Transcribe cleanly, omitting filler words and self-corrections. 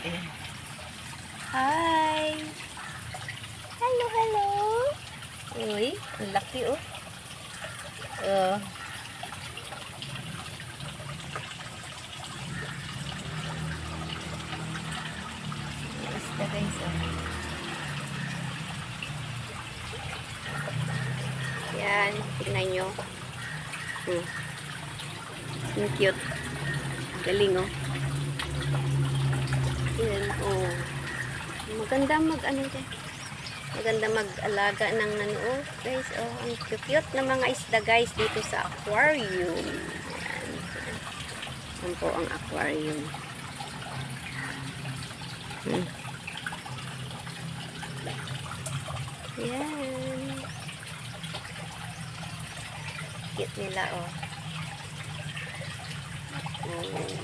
Ayan. Hi! Hello, hello! Uy, ang laki oh. Oh. Basta guys oh. Yan, tingnan nyo. Ang cute. Galing oh. Yan oh. Maganda ano dyan. Maganda mag-alaga ng ano oh. Guys oh, ang cute na mga isda guys dito sa aquarium. Yan. Yan po ang aquarium. Yan. Cute nila oh. Oh.